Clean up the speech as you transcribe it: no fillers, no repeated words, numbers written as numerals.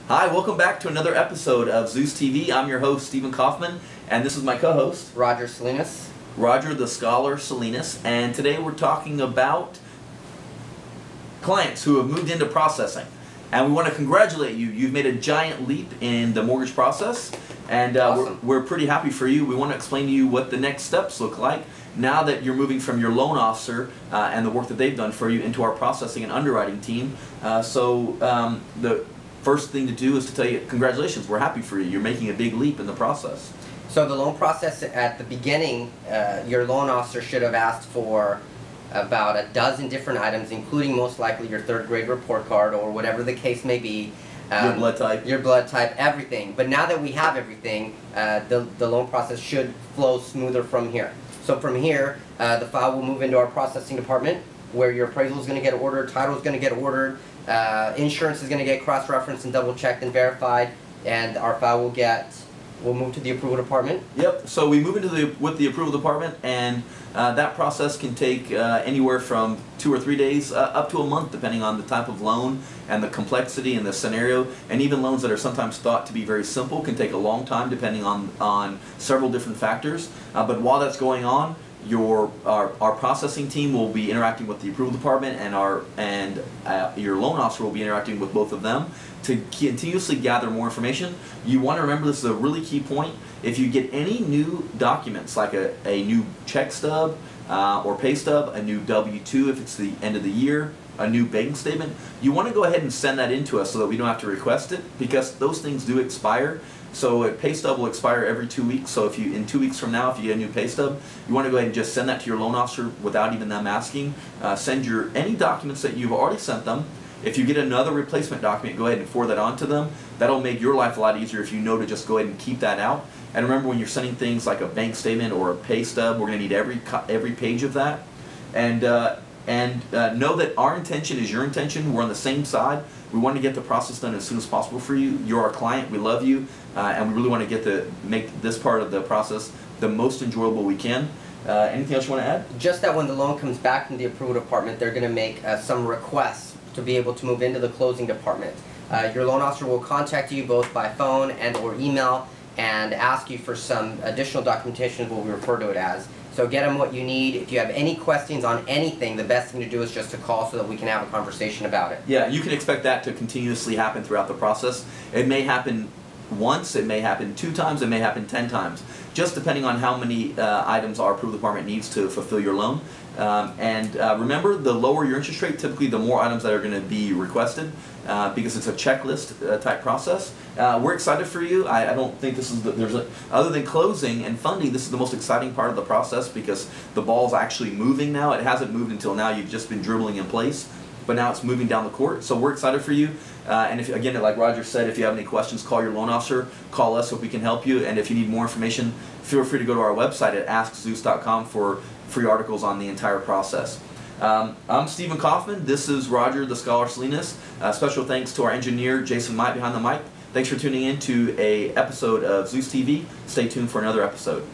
Hi, welcome back to another episode of Zeus TV. I'm your host, Stephen Kaufman, and this is my co-host, Roger Salinas. Roger the Scholar Salinas, and today we're talking about clients who have moved into processing. And we want to congratulate you. You've made a giant leap in the mortgage process, and Awesome. we're pretty happy for you. We want to explain to you what the next steps look like now that you're moving from your loan officer and the work that they've done for you into our processing and underwriting team. The first thing to do is to tell you, congratulations, we're happy for you. You're making a big leap in the process. So the loan process at the beginning, your loan officer should have asked for about a dozen different items, including most likely your third grade report card or whatever the case may be. Your blood type. Your blood type, everything. But now that we have everything, the loan process should flow smoother from here. So from here, the file will move into our processing department, where your appraisal is going to get ordered, title is going to get ordered, insurance is going to get cross-referenced and double-checked and verified, and our file will move to the approval department. Yep. So we move into with the approval department, and that process can take anywhere from 2 or 3 days up to a month, depending on the type of loan and the complexity and the scenario. And even loans that are sometimes thought to be very simple can take a long time, depending on several different factors. But while that's going on, our processing team will be interacting with the approval department, and your loan officer will be interacting with both of them to continuously gather more information. You want to remember, this is a really key point. If you get any new documents, like a new check stub or pay stub, a new W-2 if it's the end of the year, a new bank statement, you want to go ahead and send that in to us so that we don't have to request it, because those things do expire. So a pay stub will expire every 2 weeks. So if you, in 2 weeks from now, if you get a new pay stub, you want to go ahead and just send that to your loan officer without even them asking. Send any documents that you've already sent them. If you get another replacement document, go ahead and forward that on to them. That'll make your life a lot easier if you know to just go ahead and keep that out. And remember, when you're sending things like a bank statement or a pay stub, we're going to need every page of that. And know that our intention is your intention. We're on the same side. We want to get the process done as soon as possible for you. You're our client. We love you, and we really want to make this part of the process the most enjoyable we can. Anything else you want to add? Just that when the loan comes back from the approval department, they're going to make some requests to be able to move into the closing department. Your loan officer will contact you both by phone and or email and ask you for some additional documentation, what we refer to it as. So get them what you need. If you have any questions on anything, the best thing to do is just to call so that we can have a conversation about it. Yeah, you can expect that to continuously happen throughout the process. It may happen once, it may happen 2 times, it may happen 10 times, just depending on how many items our approval department needs to fulfill your loan. Remember, the lower your interest rate, typically the more items that are going to be requested, because it's a checklist type process. We're excited for you. I don't think this is other than closing and funding, this is the most exciting part of the process, because the ball's actually moving now. It hasn't moved until now. You've just been dribbling in place, but now it's moving down the court. So we're excited for you. And if, again, like Roger said, if you have any questions, call your loan officer, call us if we can help you. And if you need more information, feel free to go to our website at askzeus.com for free articles on the entire process. I'm Stephen Kaufman. This is Roger the Scholar Salinas. Special thanks to our engineer, Jason Might, behind the mic. Thanks for tuning in to an episode of Zeus TV. Stay tuned for another episode.